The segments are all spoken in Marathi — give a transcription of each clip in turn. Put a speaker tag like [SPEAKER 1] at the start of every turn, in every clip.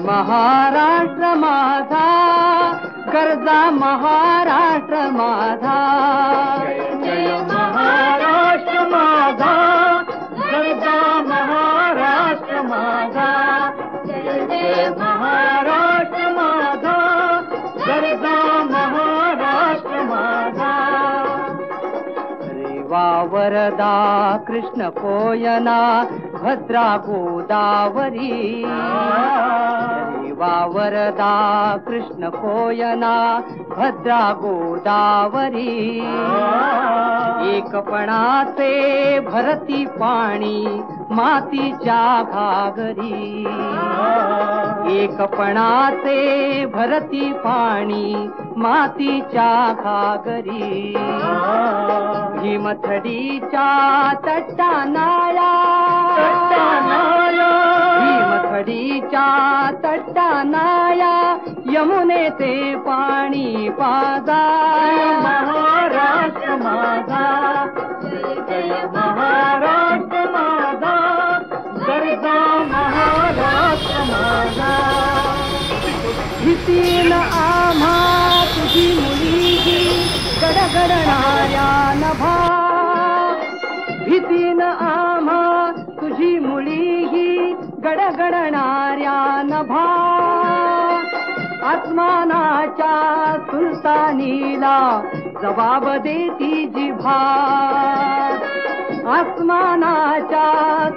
[SPEAKER 1] महाराष्ट्र माझा, गरजा महाराष्ट्र माझा.
[SPEAKER 2] जय महाराष्ट्र माझा, गरजा महाराष्ट्र माझा. जय महाराष्ट्र माझा, गरजा महाराष्ट्र माझा.
[SPEAKER 1] रेवा वरदा कृष्ण कोयना भद्रा गोदावरी. रेवा वरदा कृष्ण कोयना भद्रा गोदावरी. एकपणाचे भरती पाणी मातीच्या घागरी. एकपणाचे भरती पाणी मातीच्या घागरी. भीमथडीच्या तटानाया, भीमथडीच्या तटानाया यमुनेचे पाणी पाजा.
[SPEAKER 2] महाराष्ट्र माझा, जय महाराष्ट्र माझा, गरजा महाराष्ट्र माझा.
[SPEAKER 1] भीतीन आम्हा तुझी मुलगी गडगडणाऱ्या नभा. भीतीन आम्हा तुझी मुलगी गडगडणाऱ्या नभा. आसमानाच्या सुलतानीला जबाब देती जिभा. आसमानाच्या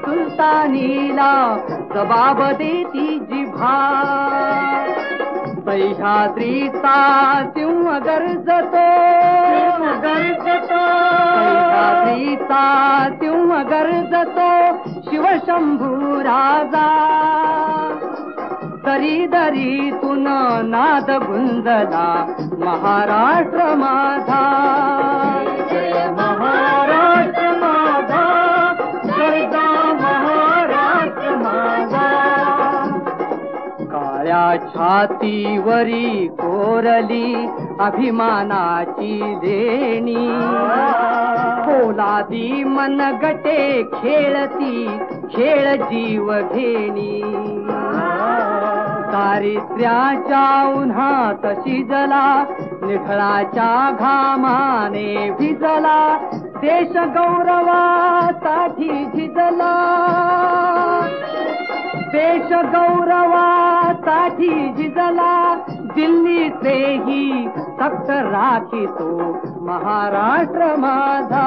[SPEAKER 1] सुलतानीला जबाब देती जिभा. सह्याद्रीचा सिंह गरजतो, सह्याद्रीचा सिंह गरजतो शिवशंभू राजा. दरी दरीतून नाद गुंजला महाराष्ट्र माझा.
[SPEAKER 2] जय महाराष्ट्र माझा, गरजा महाराष्ट्र माझा.
[SPEAKER 1] काळ्या छातीवरी कोरली अभिमानाची देणी. पोलादी मनगटे खेळती खेळ जीव घेणी. दारिद्र्याच्या उन्हात शिजला, निखळाच्या घामाने भिजला. देश गौरवासाठी झिजला, देश गौरवासाठी झिजला. दिल्लीचेही तख्त राखितो महाराष्ट्र माझा.